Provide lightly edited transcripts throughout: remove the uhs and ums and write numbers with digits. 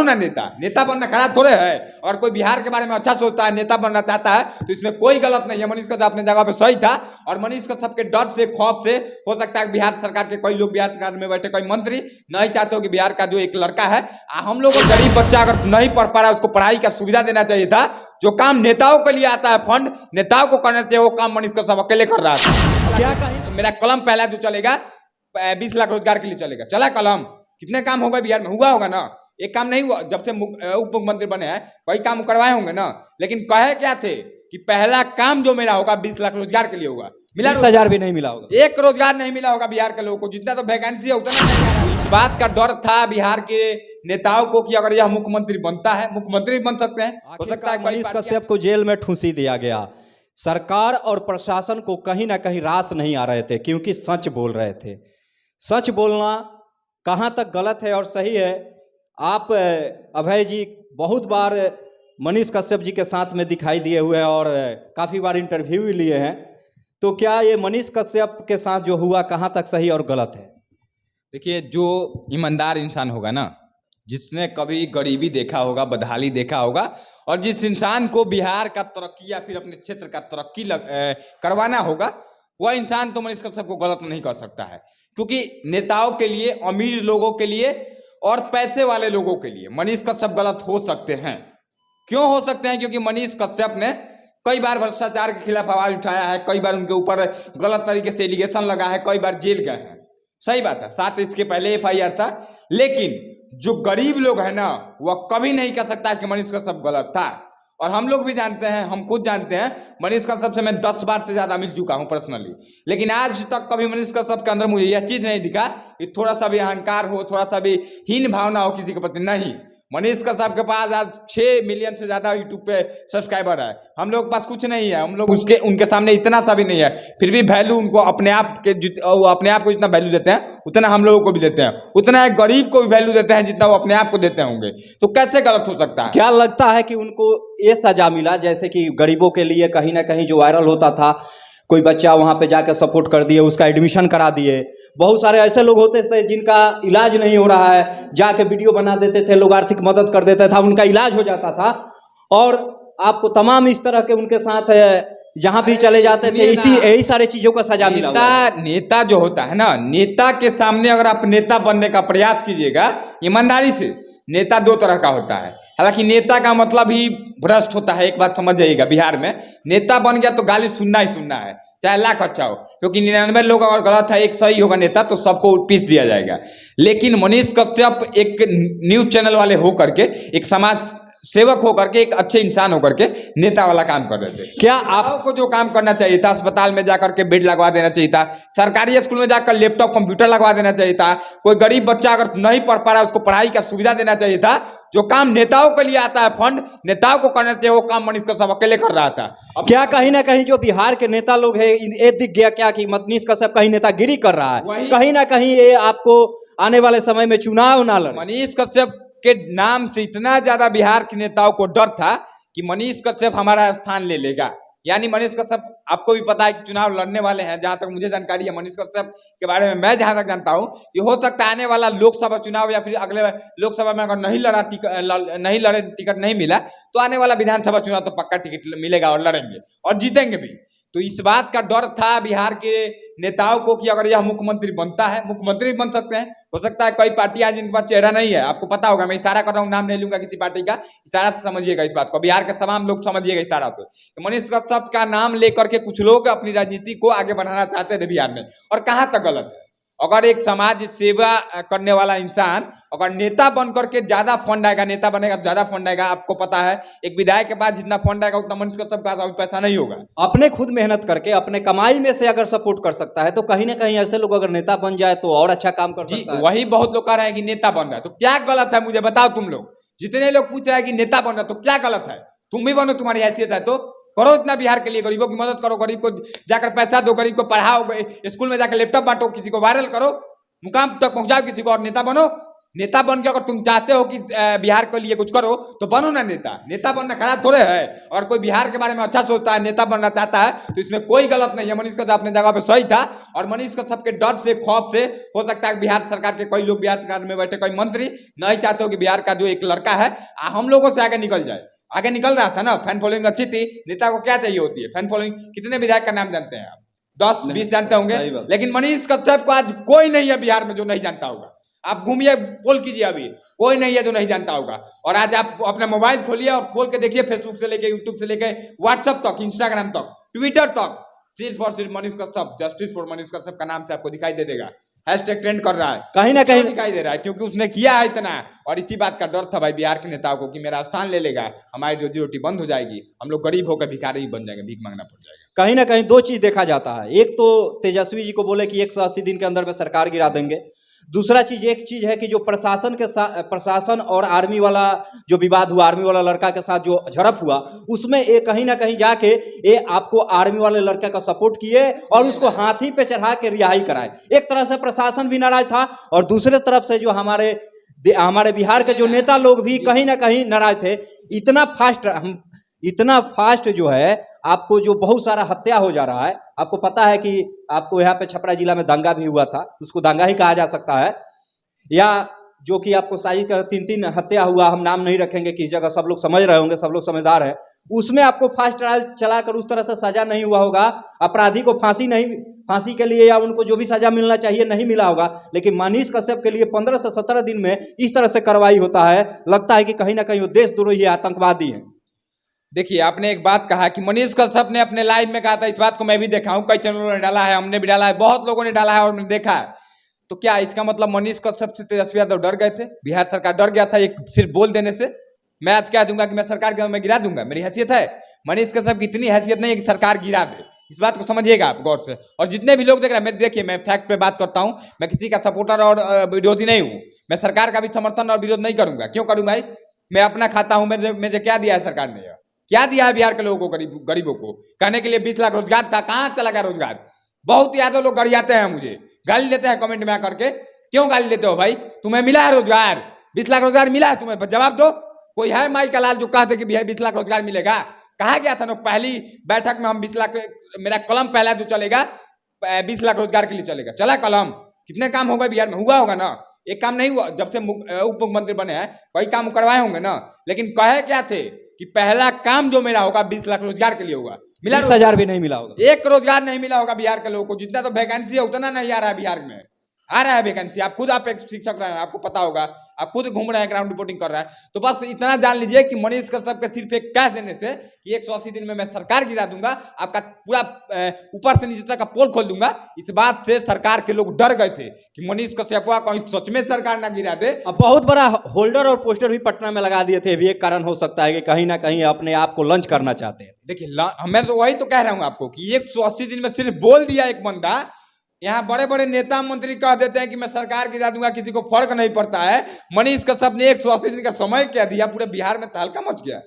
बनो ना नेता, नेता बनना खराब थोड़े है। और कोई बिहार के बारे में अच्छा सोचता है, नेता बनना चाहता है, तो इसमें कोई गलत नहीं है। मनीष कश्यप अपने जगह पे सही था। और मनीष कश्यप के डर से, खौफ से हो सकता है बिहार सरकार के कई लोग, बिहार सरकार में बैठे कई मंत्री नहीं चाहते हो कि बिहार का जो एक लड़का है, हम लोग को गरीब बच्चा अगर नहीं पढ़ पा रहा है, उसको पढ़ाई का सुविधा देना चाहिए था। जो काम नेताओं के लिए आता है, फंड नेताओं को करना चाहिए, वो काम मनीष कश्यप अकेले कर रहा था। क्या कहीं मेरा कलम पहला जो चलेगा 20 लाख रोजगार के लिए चलेगा, चला कलम। कितने काम होगा बिहार में? हुआ होगा ना? एक काम नहीं हुआ। जब से उप मुख्यमंत्री बने हैं कई काम करवाए होंगे ना, लेकिन कहे क्या थे कि पहला काम जो मेरा होगा 20 लाख रोजगार के लिए होगा। मिला? 20,000 भी नहीं मिला होगा, एक रोजगार नहीं मिला होगा बिहार के लोगों को। जितना तो वैकेंसी है उतना नहीं आ रहा। इस बात का डर था बिहार के नेताओं को कि अगर यह मुख्यमंत्री बनता है, मुख्यमंत्री भी बन सकते हैं, हो सकता है मनीष कश्यप को जेल में ठूंसी दिया गया। सरकार और प्रशासन को कहीं ना कहीं रास नहीं आ रहे थे, क्योंकि सच बोल रहे थे। सच बोलना कहाँ तक गलत है और सही है, आप अभय जी बहुत बार मनीष कश्यप जी के साथ में दिखाई दिए हुए हैं और काफ़ी बार इंटरव्यू भी लिए हैं, तो क्या ये मनीष कश्यप के साथ जो हुआ कहाँ तक सही और गलत है? देखिए, जो ईमानदार इंसान होगा ना, जिसने कभी गरीबी देखा होगा, बदहाली देखा होगा, और जिस इंसान को बिहार का तरक्की या फिर अपने क्षेत्र का तरक्की करवाना होगा, वह इंसान तो मनीष कश्यप को गलत नहीं कर सकता है। क्योंकि नेताओं के लिए, अमीर लोगों के लिए और पैसे वाले लोगों के लिए मनीष कश्यप गलत हो सकते हैं। क्यों हो सकते हैं? क्योंकि मनीष कश्यप ने कई बार भ्रष्टाचार के खिलाफ आवाज उठाया है, कई बार उनके ऊपर गलत तरीके से एलिगेशन लगा है, कई बार जेल गए हैं। सही बात है, साथ इसके पहले FIR था। लेकिन जो गरीब लोग हैं ना, वह कभी नहीं कह सकता कि मनीष कश्यप गलत था। और हम लोग भी जानते हैं, हम खुद जानते हैं, मनीष कश्यप से मैं 10 बार से ज्यादा मिल चुका हूं पर्सनली, लेकिन आज तक कभी मनीष कश्यप के अंदर मुझे यह चीज नहीं दिखा कि थोड़ा सा भी अहंकार हो, थोड़ा सा भी हीन भावना हो किसी के प्रति। नहीं, मनीष कश्यप के पास आज 6 मिलियन से ज्यादा यूट्यूब पे सब्सक्राइबर है। हम लोग के पास कुछ नहीं है, हम लोग उनके सामने इतना सा भी नहीं है, फिर भी वैल्यू उनको अपने आप को जितना वैल्यू देते हैं उतना हम लोगों को भी देते हैं, उतना एक गरीब को भी वैल्यू देते हैं जितना वो अपने आप को देते होंगे। तो कैसे गलत हो सकता है? क्या लगता है कि उनको ये सजा मिला, जैसे कि गरीबों के लिए कहीं ना कहीं जो वायरल होता था, कोई बच्चा वहाँ पे जाकर सपोर्ट कर दिए, उसका एडमिशन करा दिए। बहुत सारे ऐसे लोग होते थे जिनका इलाज नहीं हो रहा है, जाके वीडियो बना देते थे, लोग आर्थिक मदद कर देता था, उनका इलाज हो जाता था। और आपको तमाम इस तरह के उनके साथ जहाँ भी चले जाते थे, यही सारी चीजों का सजा मिला। नेता जो होता है ना, नेता के सामने अगर आप नेता बनने का प्रयास कीजिएगा ईमानदारी से, नेता 2 तरह का होता है। हालांकि नेता का मतलब ही भ्रष्ट होता है, एक बात समझ जाइएगा। बिहार में नेता बन गया तो गाली सुनना ही सुनना है, चाहे लाख अच्छा हो, क्योंकि 99 लोग अगर गलत है, एक सही होगा नेता तो सबको पीस दिया जाएगा। लेकिन मनीष कश्यप एक न्यूज चैनल वाले हो करके, एक समाज सेवक होकर के, एक अच्छे इंसान होकर के नेता वाला काम कर रहे थे। क्या आपको जो काम करना चाहिए था, अस्पताल में जाकर के बेड लगवा देना चाहिए था, सरकारी स्कूल में जाकर लैपटॉप कंप्यूटर लगवा देना चाहिए था, कोई गरीब बच्चा अगर नहीं पढ़ पा रहा है उसको पढ़ाई का सुविधा देना चाहिए था। जो काम नेताओं के लिए आता है, फंड नेताओं को करना चाहिए, वो काम मनीष कश्यप अकेले कर रहा था। अब क्या कहीं ना कहीं जो बिहार के नेता लोग हैं, ये दिख गया क्या कि मनीष कश्यप कहीं नेतागिरी कर रहा है? कहीं ना कहीं ये आपको आने वाले समय में चुनाव ना लड़े। मनीष कश्यप के नाम से इतना ज्यादा बिहार के नेताओं को डर था कि मनीष कश्यप हमारा स्थान ले लेगा। यानी मनीष कश्यप, आपको भी पता है कि चुनाव लड़ने वाले हैं, जहां तक मुझे जानकारी है मनीष कश्यप के बारे में, मैं जहां तक जानता हूं कि हो सकता है आने वाला लोकसभा चुनाव या फिर अगले लोकसभा में अगर नहीं लड़े, टिकट नहीं मिला, तो आने वाला विधानसभा चुनाव तो पक्का टिकट मिलेगा और लड़ेंगे और जीतेंगे भी। तो इस बात का डर था बिहार के नेताओं को कि अगर यह मुख्यमंत्री बनता है, मुख्यमंत्री बन सकते हैं, हो सकता है कई पार्टियां जिनके पास चेहरा नहीं है, आपको पता होगा, मैं इशारा कर रहा हूँ, नाम नहीं लूंगा किसी पार्टी का, इशारा से समझिएगा इस बात को, बिहार के तमाम लोग समझिएगा इशारा से। तो मनीष कश्यप का नाम लेकर के कुछ लोग अपनी राजनीति को आगे बढ़ाना चाहते थे बिहार में, और कहाँ तक गलत है। अगर एक समाज सेवा करने वाला इंसान अगर नेता बन करके ज्यादा फंड आएगा, नेता बनेगा तो ज्यादा फंड आएगा, आपको पता है एक विधायक के पास जितना फंड आएगा उतना मनीष कश्यप के पास अभी पैसा नहीं होगा। अपने खुद मेहनत करके अपने कमाई में से अगर सपोर्ट कर सकता है, तो कहीं ना कहीं ऐसे लोग अगर नेता बन जाए तो और अच्छा काम कर सकता है। वही बहुत लोग कह रहे हैं कि नेता बन रहा है तो क्या गलत है, मुझे बताओ तुम लोग। जितने लोग पूछ रहे हैं कि नेता बन रहा है तो क्या गलत है, तुम भी बनो, तुम्हारी हैसियत है तो करो इतना बिहार के लिए, गरीबों की मदद करो, गरीब को जाकर पैसा दो, गरीब को पढ़ाओ, स्कूल में जाकर लैपटॉप बांटो, किसी को वायरल करो, मुकाम तक पहुंचाओ किसी को, और नेता बनो। नेता बन के अगर तुम चाहते हो कि बिहार के लिए कुछ करो तो बनो ना नेता। नेता बनना खराब थोड़े है। और कोई बिहार के बारे में अच्छा सोचता है, नेता बनना चाहता है, तो इसमें कोई गलत नहीं है। मनीष कश्यप अपने जगह पे सही था। और मनीष कश्यप के डर से, खौफ से, हो सकता है बिहार सरकार के कई लोग, बिहार सरकार में बैठे कई मंत्री नहीं चाहते हो कि बिहार का जो एक लड़का है हम लोगों से आगे निकल जाए। आगे निकल रहा था ना, फैन फॉलोइंग अच्छी थी। नेता को क्या चाहिए होती है? Fan following. कितने विधायक का नाम जानते हैं आप? 10-20 जानते होंगे, लेकिन मनीष कश्यप को आज कोई नहीं है बिहार में जो नहीं जानता होगा। आप घूमिए, पोल कीजिए, अभी कोई नहीं है जो नहीं जानता होगा। और आज आप अपना मोबाइल खोलिए और खोल के देखिए, फेसबुक से लेके, यूट्यूब से लेके, व्हाट्सएप तक, इंस्टाग्राम तक, ट्विटर तक, सिर्फ और सिर्फ मनीष कश्यप, जस्टिस फॉर मनीष कश्यप का नाम से आपको दिखाई दे देगा। हैशटैग ट्रेंड कर रहा है, कहीं ना कहीं दिखाई दे रहा है, क्योंकि उसने किया है इतना। और इसी बात का डर था भाई बिहार के नेताओं को कि मेरा स्थान ले लेगा, हमारी रोजी रोटी बंद हो जाएगी, हम लोग गरीब होकर भिखारी बन जाएंगे, भीख मांगना पड़ जाएगा। कहीं ना कहीं दो चीज देखा जाता है। एक तो तेजस्वी जी को बोले कि 180 दिन के अंदर में सरकार गिरा देंगे। दूसरा चीज, एक चीज है कि जो प्रशासन के साथ, प्रशासन और आर्मी वाला जो विवाद हुआ, आर्मी वाला लड़का के साथ जो झड़प हुआ, उसमें ये कहीं ना कहीं जाके ये आपको आर्मी वाले लड़के का सपोर्ट किए और उसको हाथी पे चढ़ा के रिहाई कराए। एक तरह से प्रशासन भी नाराज था और दूसरे तरफ से जो हमारे बिहार के जो नेता लोग भी कहीं ना कहीं नाराज थे। इतना फास्ट जो है आपको जो बहुत सारा हत्या हो जा रहा है। आपको पता है कि आपको यहाँ पे छपरा जिला में दंगा भी हुआ था, उसको दंगा ही कहा जा सकता है। या जो कि आपको साजिश कर 3 हत्या हुआ, हम नाम नहीं रखेंगे किस जगह, सब लोग समझ रहे होंगे, सब लोग समझदार है। उसमें आपको फास्ट ट्रायल चलाकर उस तरह से सजा नहीं हुआ होगा, अपराधी को फांसी के लिए या उनको जो भी सजा मिलना चाहिए नहीं मिला होगा। लेकिन मनीष कश्यप के लिए 15 से 17 दिन में इस तरह से कार्रवाई होता है, लगता है कि कहीं ना कहीं वो देशद्रोही आतंकवादी है। देखिए, आपने एक बात कहा कि मनीष कश्यप ने अपने लाइव में कहा था, इस बात को मैं भी देखा हूं, कई चैनलों ने डाला है, हमने भी डाला है, बहुत लोगों ने डाला है और मैंने देखा है। तो क्या इसका मतलब मनीष कश्यप से तेजस्वी यादव डर गए थे? बिहार सरकार डर गया था एक सिर्फ बोल देने से? मैं आज कह दूंगा कि मैं सरकार के मैं गिरा दूंगा, मेरी हैसियत है? मनीष कश्यप की इतनी हैसियत नहीं है कि सरकार गिरा दे, इस बात को समझिएगा आप गौर से। और जितने भी लोग देख रहे हैं, मैं देखिए, मैं फैक्ट पे बात करता हूं, मैं किसी का सपोर्टर और विरोधी नहीं हूं। मैं सरकार का भी समर्थन और विरोध नहीं करूंगा। क्यों करूं भाई? मैं अपना खाता हूं, मुझे क्या दिया है सरकार ने? क्या दिया है बिहार के लोगों को, गरीबों को? कहने के लिए 20 लाख रोजगार था, कहां चला गया रोजगार? बहुत यादव लोग गरियाते हैं, मुझे गाली देते हैं कमेंट में आकर के। क्यों गाली देते हो भाई? तुम्हें मिला है रोजगार? 20 लाख रोजगार मिला है तुम्हें? जवाब दो। कोई है माई का लाल जो कहते कि 20 लाख रोजगार मिलेगा? कहा गया था ना पहली बैठक में, हम 20 लाख, मेरा कलम पहला जो चलेगा 20 लाख रोजगार के लिए चलेगा। चला कलम? कितने काम हो गए बिहार में? हुआ होगा ना? एक काम नहीं हुआ? जब से उप मुख्यमंत्री बने हैं कई काम करवाए होंगे ना। लेकिन कहे क्या थे कि पहला काम जो मेरा होगा 20 लाख रोजगार के लिए होगा। मिला? 20,000 भी नहीं मिला होगा। एक रोजगार नहीं मिला होगा बिहार के लोगों को। जितना तो वैकेंसी है उतना नहीं आ रहा है बिहार में। आ रहा है वैकेंसी, आप खुद, आप एक शिक्षक रहे हैं, आपको पता होगा, आप खुद घूम रहे हैं, ग्राउंड रिपोर्टिंग कर रहा है। तो बस इतना जान लीजिए कि मनीष कश्यप के सिर्फ एक कह देने से कि 180 दिन में मैं सरकार गिरा दूंगा, आपका पूरा ऊपर से नीचे तक का पोल खोल दूंगा, इस बात से सरकार के लोग डर गए थे कि मनीष कश्यप कहीं सच में सरकार ना गिरा दे। अब बहुत बड़ा होल्डर और पोस्टर भी पटना में लगा दिए थे, भी एक कारण हो सकता है कि कहीं ना कहीं अपने आप को लॉन्च करना चाहते हैं। देखिए, मैं तो वही तो कह रहा हूं आपको कि 180 दिन में सिर्फ बोल दिया एक बंदा। यहाँ बड़े बड़े नेता मंत्री कह देते हैं कि मैं सरकार गिरा दूंगा, किसी को फर्क नहीं पड़ता है। मनीष कश्यप ने 180 दिन का समय क्या दिया, पूरे बिहार में तहलका मच गया।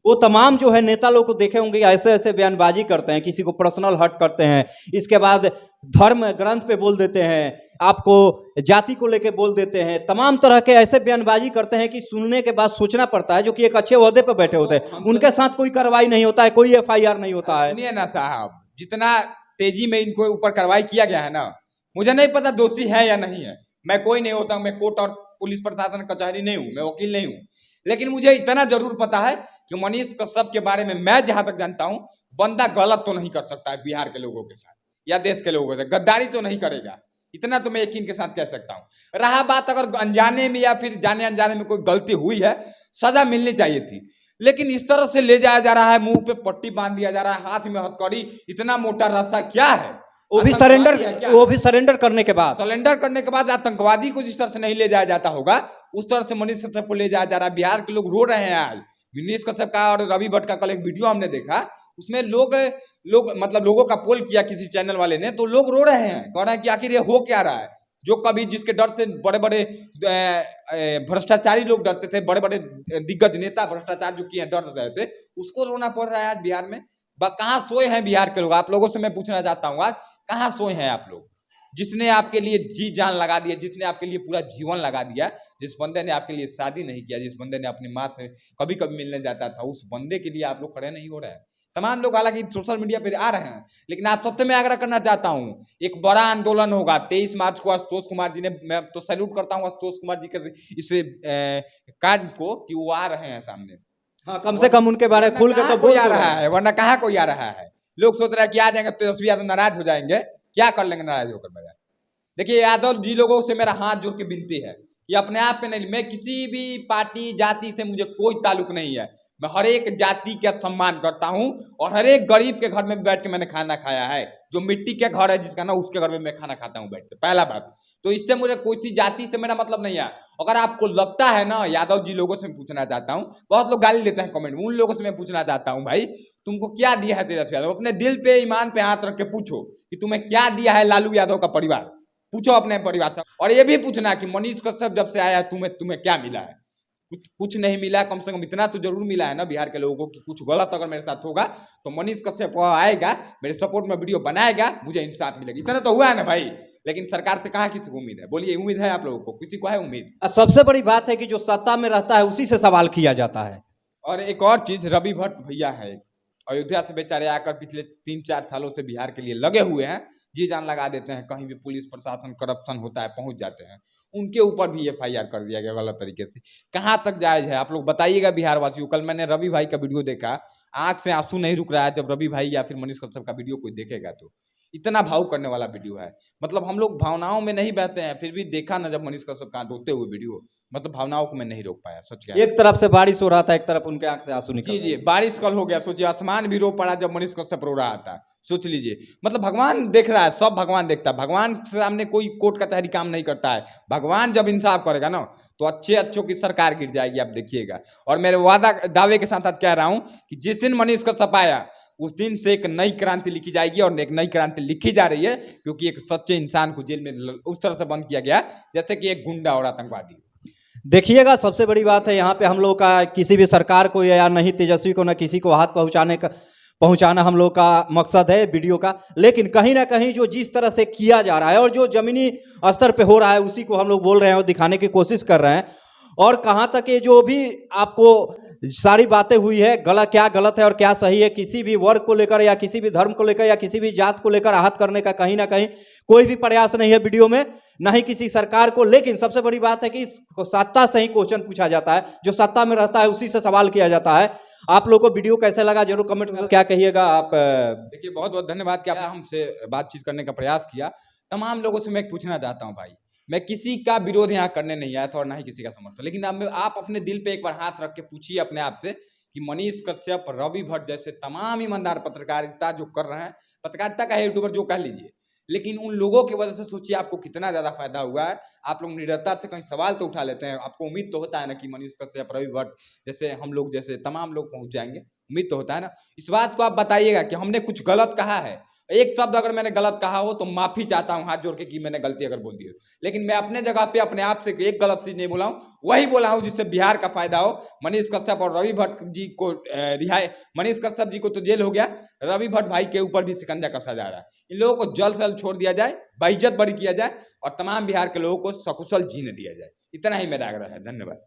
वो तमाम जो है नेता लोग को देखे होंगे ऐसे ऐसे बयानबाजी करते हैं, किसी को पर्सनल हर्ट करते हैं, इसके बाद धर्म ग्रंथ पे बोल देते हैं, आपको जाति को लेके बोल देते हैं, तमाम तरह के ऐसे बयानबाजी करते हैं कि सुनने के बाद सोचना पड़ता है। जो कि एक अच्छे ओहदे पे बैठे होते हैं, उनके साथ कोई कार्रवाई नहीं होता है, कोई FIR नहीं होता है। सुनिए ना साहब, जितना तेजी में इनको ऊपर कार्रवाई किया गया है ना, मुझे नहीं पता दोषी है या नहीं है। मैं कोई नहीं होता हूं, मैं कोर्ट और पुलिस प्रशासन कचहरी नहीं हूं, मैं वकील नहीं हूं। लेकिन मुझे इतना जरूर पता है कि मनीष कश्यप के बारे में मैं जहां तक जानता हूं, बंदा गलत तो नहीं कर सकता है बिहार के लोगों के साथ या देश के लोगों के साथ, गद्दारी तो नहीं करेगा, इतना तो मैं यकीन के साथ कह सकता हूं। रहा बात अगर अनजाने में या फिर जाने अनजाने में कोई गलती हुई है, सजा मिलनी चाहिए थी। लेकिन इस तरह से ले जाया जा रहा है, मुंह पे पट्टी बांध दिया जा रहा है, हाथ में हथकड़ी, इतना मोटा रास्ता क्या है? वो भी सरेंडर करने के बाद आतंकवादी को जिस तरह से नहीं ले जाया जाता होगा, उस तरह से मनीष कश्यप को ले जाया जा रहा है। बिहार के लोग रो रहे हैं आज। मनीष कश्यप का और रवि भट्ट का कल एक वीडियो हमने देखा, उसमें लोग मतलब लोगों का पोल किया किसी चैनल वाले ने, तो लोग रो रहे हैं, कह रहे हैं कि आखिर ये हो क्या रहा है। जो कभी जिसके डर से बड़े बड़े भ्रष्टाचारी लोग डरते थे, बड़े बड़े दिग्गज नेता भ्रष्टाचार जो किए डर रहे थे, उसको रोना पड़ रहा है आज बिहार में। कहाँ सोए हैं बिहार के लोग? आप लोगों से मैं पूछना चाहता हूँ, आज कहाँ सोए हैं आप लोग? जिसने आपके लिए जी जान लगा दिया, जिसने आपके लिए पूरा जीवन लगा दिया, जिस बंदे ने आपके लिए शादी नहीं किया, जिस बंदे ने अपनी माँ से कभी कभी मिलने जाता था, उस बंदे के लिए आप लोग खड़े नहीं हो रहे हैं। तमाम लोग हालांकि सोशल मीडिया पे आ रहे हैं, लेकिन आप सबसे मैं आग्रह करना चाहता हूँ, एक बड़ा आंदोलन होगा 23 मार्च को। आशुतोष कुमार जी ने, मैं तो सैल्यूट करता हूँ आशुतोष कुमार जी के इस कार्य को कि वो आ रहे हैं सामने। हाँ, कम से कम उनके बारे में खुल के तो कोई बोल आ तो रहा रहे हैं। है, वरना कहाँ कोई आ रहा है। लोग सोच रहे हैं कि आ जाएंगे तेजस्वी यादव नाराज हो जाएंगे, क्या कर लेंगे नाराज होकर मेरा। देखिए यादव जी लोगों से मेरा हाथ जोड़ के विनती है कि अपने आप पे नहीं, मैं किसी भी पार्टी जाति से मुझे कोई ताल्लुक नहीं है, मैं हर एक जाति का सम्मान करता हूं और हर एक गरीब के घर में बैठ के मैंने खाना खाया है। जो मिट्टी के घर है जिसका ना, उसके घर में मैं खाना खाता हूं बैठ के, पहला बात। तो इससे मुझे कोई सी जाति से मेरा मतलब नहीं है। अगर आपको लगता है ना, यादव जी लोगों से मैं पूछना चाहता हूँ, बहुत लोग गाली देते हैं कमेंट में, उन लोगों से मैं पूछना चाहता हूँ, भाई तुमको क्या दिया है तेजस्वी यादव? अपने दिल पे ईमान पे हाथ रख के पूछो कि तुम्हें क्या दिया है लालू यादव का परिवार। पूछो अपने परिवार से, और ये भी पूछना कि मनीष कश्यप जब से आया तुम्हें क्या मिला है। कुछ नहीं मिला, कम से कम इतना तो जरूर मिला है ना बिहार के लोगों को कि कुछ गलत अगर मेरे साथ होगा तो मनीष कश्यप आएगा, मेरे सपोर्ट में वीडियो बनाएगा, मुझे इंसाफ मिलेगा। इतना तो हुआ है ना भाई। लेकिन सरकार से कहाँ किसी को उम्मीद है? बोलिए, उम्मीद है आप लोगों को? किसी को है उम्मीद? सबसे बड़ी बात है कि जो सत्ता में रहता है उसी से सवाल किया जाता है। और एक और चीज, रवि भट्ट भैया है, अयोध्या से बेचारे आकर पिछले 3-4 सालों से बिहार के लिए लगे हुए हैं, जी जान लगा देते हैं, कहीं भी पुलिस प्रशासन करप्शन होता है पहुंच जाते हैं। उनके ऊपर भी FIR कर दिया गया गलत तरीके से। कहाँ तक जायज है आप लोग बताइएगा बिहार वासियों। कल मैंने रवि भाई का वीडियो देखा, आंख से आंसू नहीं रुक रहा है जब रवि भाई या फिर मनीष कश्यप का वीडियो कोई देखेगा तो। इतना भावुक करने वाला वीडियो है। मतलब हम लोग भावनाओं में नहीं बहते हैं, फिर भी देखा ना जब मनीष कश्यप का रोते हुए वीडियो, मतलब भावनाओं को मैं नहीं रोक पाया, सच क्या। एक तरफ से बारिश हो रहा था, एक तरफ उनके आंख से आंसू निकल जी रहे जी, थे। बारिश कल हो गया, सोचिए आसमान भी रो पड़ा जब मनीष कश्यप रो रहा था। सोच लीजिए, मतलब भगवान देख रहा है, सब भगवान देखता है। भगवान के सामने कोई कोर्ट कचहरी काम नहीं करता है। भगवान जब इंसाफ करेगा ना तो अच्छे अच्छों की सरकार गिर जाएगी, आप देखिएगा। और मेरे दावे के साथ आज कह रहा हूं कि जिस दिन मनीष कश्यप आया उस दिन से एक नई क्रांति लिखी जाएगी, और एक नई क्रांति लिखी जा रही है, क्योंकि एक सच्चे इंसान को जेल में उस तरह से बंद किया गया जैसे कि एक गुंडा और आतंकवादी। देखिएगा, सबसे बड़ी बात है यहाँ पे हम लोग का किसी भी सरकार को या नहीं तेजस्वी को, ना किसी को हाथ पहुंचाना हम लोग का मकसद है वीडियो का। लेकिन कहीं ना कहीं जो जिस तरह से किया जा रहा है और जो जमीनी स्तर पे हो रहा है उसी को हम लोग बोल रहे हैं और दिखाने की कोशिश कर रहे हैं। और कहाँ तक ये जो भी आपको सारी बातें हुई है, क्या गलत है और क्या सही है, किसी भी वर्ग को लेकर या किसी भी धर्म को लेकर या किसी भी जात को लेकर आहत करने का कहीं ना कहीं कोई भी प्रयास नहीं है वीडियो में, ना ही किसी सरकार को। लेकिन सबसे बड़ी बात है कि सत्ता से ही क्वेश्चन पूछा जाता है, जो सत्ता में रहता है उसी से सवाल किया जाता है। आप लोगों को वीडियो कैसे लगा जरूर कमेंट में क्या कहिएगा आप। देखिए, बहुत बहुत धन्यवाद कि आपने हमसे बातचीत करने का प्रयास किया। तमाम लोगों से मैं पूछना चाहता हूं भाई, मैं किसी का विरोध यहाँ करने नहीं आया था और ना ही किसी का समर्थन, लेकिन आप अपने दिल पे एक बार हाथ रख के पूछिए अपने आप से कि मनीष कश्यप, रवि भट्ट जैसे तमाम ईमानदार पत्रकारिता जो कर रहे हैं, पत्रकारिता का यूट्यूबर जो कह लीजिए, लेकिन उन लोगों की वजह से सोचिए आपको कितना ज्यादा फायदा हुआ है। आप लोग निडरता से कहीं सवाल तो उठा लेते हैं। आपको उम्मीद तो होता है ना कि मनीष कश्यप, रवि भट्ट जैसे हम लोग जैसे तमाम लोग पहुंच जाएंगे, उम्मीद तो होता है ना। इस बात को आप बताइएगा कि हमने कुछ गलत कहा है। एक शब्द अगर मैंने गलत कहा हो तो माफी चाहता हूं हाथ जोड़ के कि मैंने गलती अगर बोल दी हो, लेकिन मैं अपने जगह पे अपने आप से एक गलत चीज नहीं बोला हूं, वही बोला हूं जिससे बिहार का फायदा हो। मनीष कश्यप और रवि भट्ट जी को रिहाई, मनीष कश्यप जी को तो जेल हो गया, रवि भट्ट भाई के ऊपर भी शिकंजा कसा जा रहा है। इन लोगों को जल्द से जल्द छोड़ दिया जाए, बेइज्जत बरी किया जाए और तमाम बिहार के लोगों को सकुशल जीने दिया जाए। इतना ही मेरा आग्रह है। धन्यवाद।